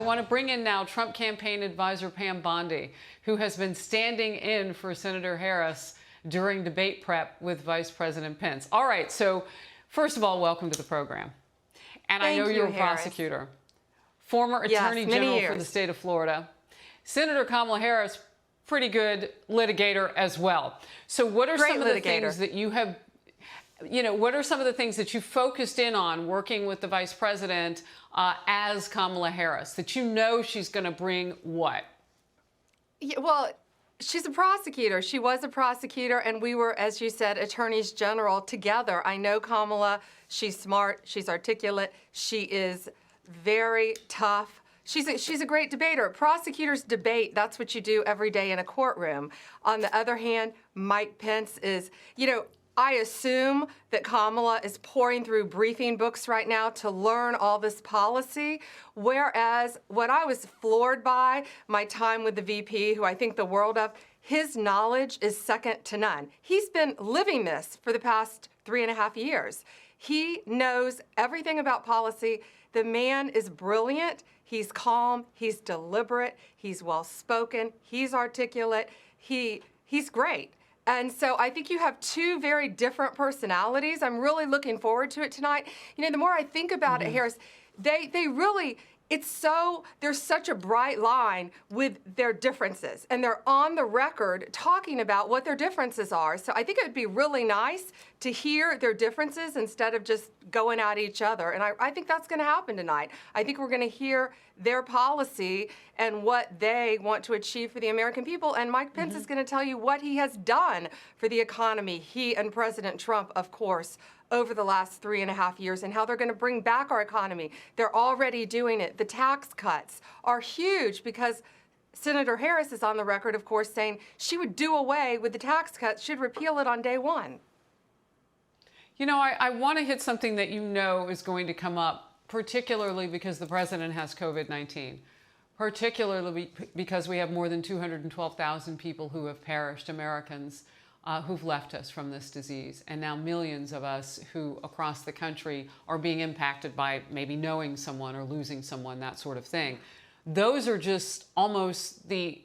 I want to bring in now Trump campaign advisor Pam Bondi, who has been standing in for Senator Harris during debate prep with Vice President Pence. All right, so first of all, welcome to the program. And I know you're a prosecutor, former Attorney General for the state of Florida. Senator Kamala Harris, pretty good litigator as well. So what are some of the things that you have, what are some of the things that you focused in on working with the Vice President as Kamala Harris, that you know she's going to bring what? Yeah, well, she's a prosecutor. She was a prosecutor, and we were, as you said, attorneys general together. I know Kamala. She's smart. She's articulate. She is very tough. She's a great debater. Prosecutors debate. That's what you do every day in a courtroom. On the other hand, Mike Pence is, I assume that Kamala is pouring through briefing books right now to learn all this policy, whereas what I was floored by my time with the VP, who I think the world of, his knowledge is second to none. He's been living this for the past 3.5 years. He knows everything about policy. The man is brilliant. He's calm. He's deliberate. He's well-spoken. He's articulate. He's great. And so I think you have two very different personalities. I'm really looking forward to it tonight. The more I think about it, Harris, they really, there's such a bright line with their differences. And they're on the record talking about what their differences are. So I think it would be really nice to hear their differences instead of just going at each other. And I think that's going to happen tonight. I think we're going to hear their policy and what they want to achieve for the American people. And Mike Pence is going to tell you what he has done for the economy, he and President Trump, of course, over the last 3.5 years, and how they're going to bring back our economy. They're already doing it. The tax cuts are huge because Senator Harris is on the record, of course, saying she would do away with the tax cuts, she'd repeal it on day one. I want to hit something that is going to come up, particularly because the president has COVID-19, particularly because we have more than 212,000 people who have perished, Americans who've left us from this disease, and now millions of us who across the country are being impacted by maybe knowing someone or losing someone, that sort of thing. Those are just almost the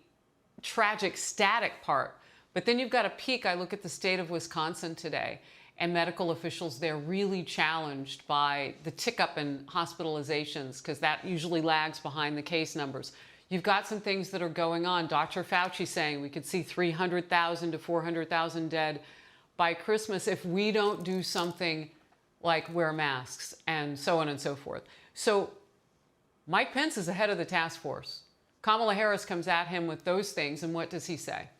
tragic, static part. But then you've got a peak. I look at the state of Wisconsin today, and medical officials there really challenged by the tick up in hospitalizations, because that usually lags behind the case numbers. You've got some things that are going on. Dr. Fauci saying we could see 300,000 to 400,000 dead by Christmas if we don't do something like wear masks and so on and so forth. So Mike Pence is the head of the task force. Kamala Harris comes at him with those things, and what does he say?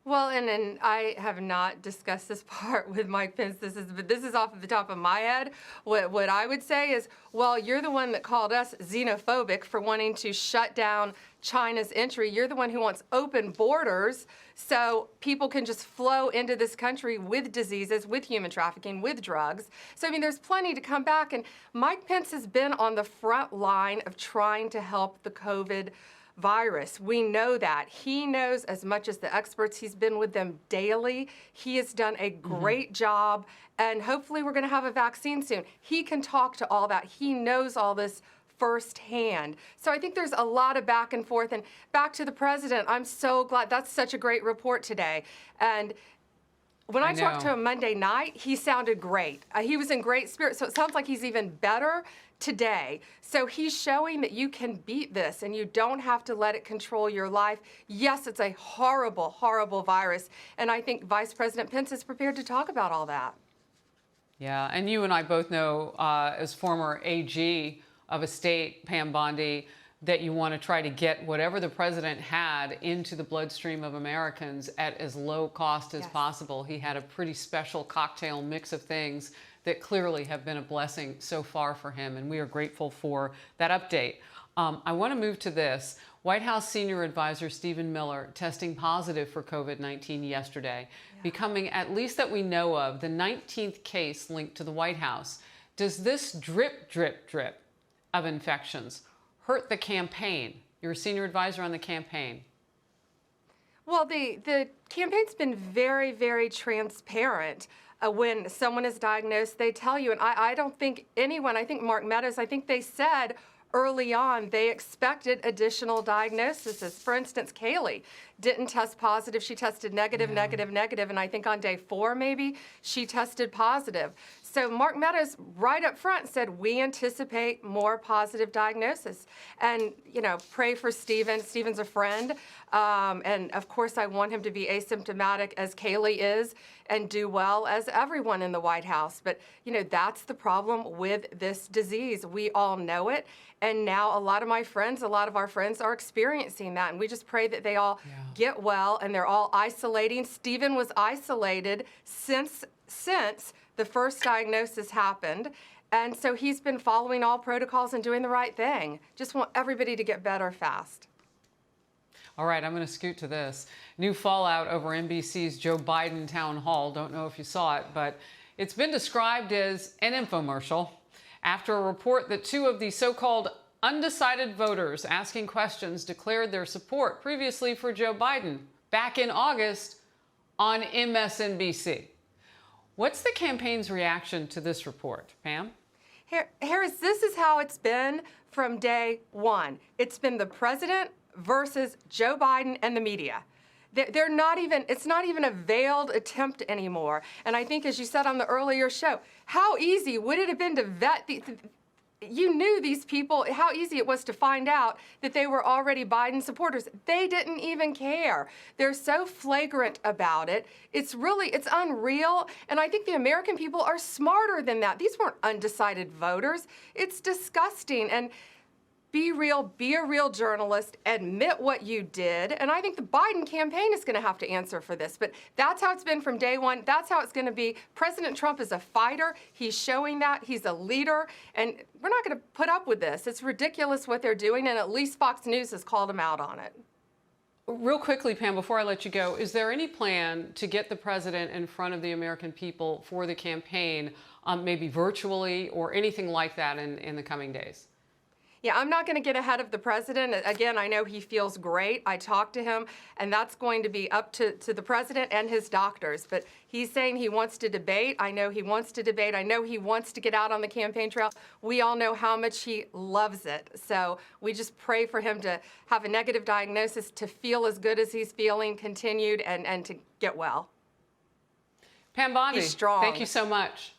Well, and I have not discussed this part with Mike Pence. This is off of the top of my head. What I would say is, well, you're the one that called us xenophobic for wanting to shut down China's entry. You're the one who wants open borders so people can just flow into this country with diseases, with human trafficking, with drugs. So, there's plenty to come back. And Mike Pence has been on the front line of trying to help the COVID virus. We know that. He knows as much as the experts. He's been with them daily. He has done a great job, and hopefully we're going to have a vaccine soon. He can talk to all that. He knows all this firsthand. So I think there's a lot of back and forth. And back to the president, I'm so glad. That's such a great report today. And when I talked to him Monday night, he sounded great. He was in great spirits. So it sounds like he's even better today. So he's showing that you can beat this and you don't have to let it control your life. Yes, it's a horrible, horrible virus. And I think Vice President Pence is prepared to talk about all that. Yeah, and you and I both know, as former AG of a state, Pam Bondi, that you want to try to get whatever the president had into the bloodstream of Americans at as low cost as possible. He had a pretty special cocktail mix of things that clearly have been a blessing so far for him, and we are grateful for that update. I want to move to this. White House senior advisor Stephen Miller testing positive for COVID-19 yesterday, becoming, at least that we know of, the 19th case linked to the White House. Does this drip, drip, drip of infections hurt the campaign? You're a senior advisor on the campaign. Well, the campaign's been very, very transparent. When someone is diagnosed, they tell you. And I don't think anyone, I think Mark Meadows, I think they said early on, they expected additional diagnoses. For instance, Kaylee didn't test positive. She tested negative, negative, and I think on day 4 maybe, she tested positive. So Mark Meadows right up front said, we anticipate more positive diagnosis. And, you know, pray for Stephen. Stephen's a friend. And of course, I want him to be asymptomatic as Kaylee is and do well as everyone in the White House. But, you know, that's the problem with this disease. We all know it. And now a lot of our friends are experiencing that. And we just pray that they all get well and they're all isolating. Stephen was isolated since the first diagnosis happened. And so he's been following all protocols and doing the right thing. Just want everybody to get better fast. All right, I'm going to scoot to this. New fallout over NBC's Joe Biden town hall. Don't know if you saw it, but it's been described as an infomercial after a report that 2 of the so-called undecided voters asking questions declared their support previously for Joe Biden back in August on MSNBC. What's the campaign's reaction to this report, Pam? Harris, this is how it's been from day one. It's been the president versus Joe Biden and the media. It's not even a veiled attempt anymore. And I think, as you said on the earlier show, how easy would it have been to vet you knew these people, how easy it was to find out that they were already Biden supporters. They didn't even care. They're so flagrant about it. It's unreal. And I think the American people are smarter than that. These weren't undecided voters. It's disgusting. And be real, be a real journalist, admit what you did. And I think the Biden campaign is going to have to answer for this. But that's how it's been from day one. That's how it's going to be. President Trump is a fighter. He's showing that. He's a leader. And we're not going to put up with this. It's ridiculous what they're doing. And at least Fox News has called him out on it. Real quickly, Pam, before I let you go, is there any plan to get the president in front of the American people for the campaign, maybe virtually or anything like that in the coming days? Yeah, I'm not going to get ahead of the president. Again, I know he feels great. I talked to him, and that's going to be up to the president and his doctors. But he's saying he wants to debate. I know he wants to debate. I know he wants to get out on the campaign trail. We all know how much he loves it. So we just pray for him to have a negative diagnosis, to feel as good as he's feeling, continued, and to get well. Pam Bondi, he's strong. Thank you so much.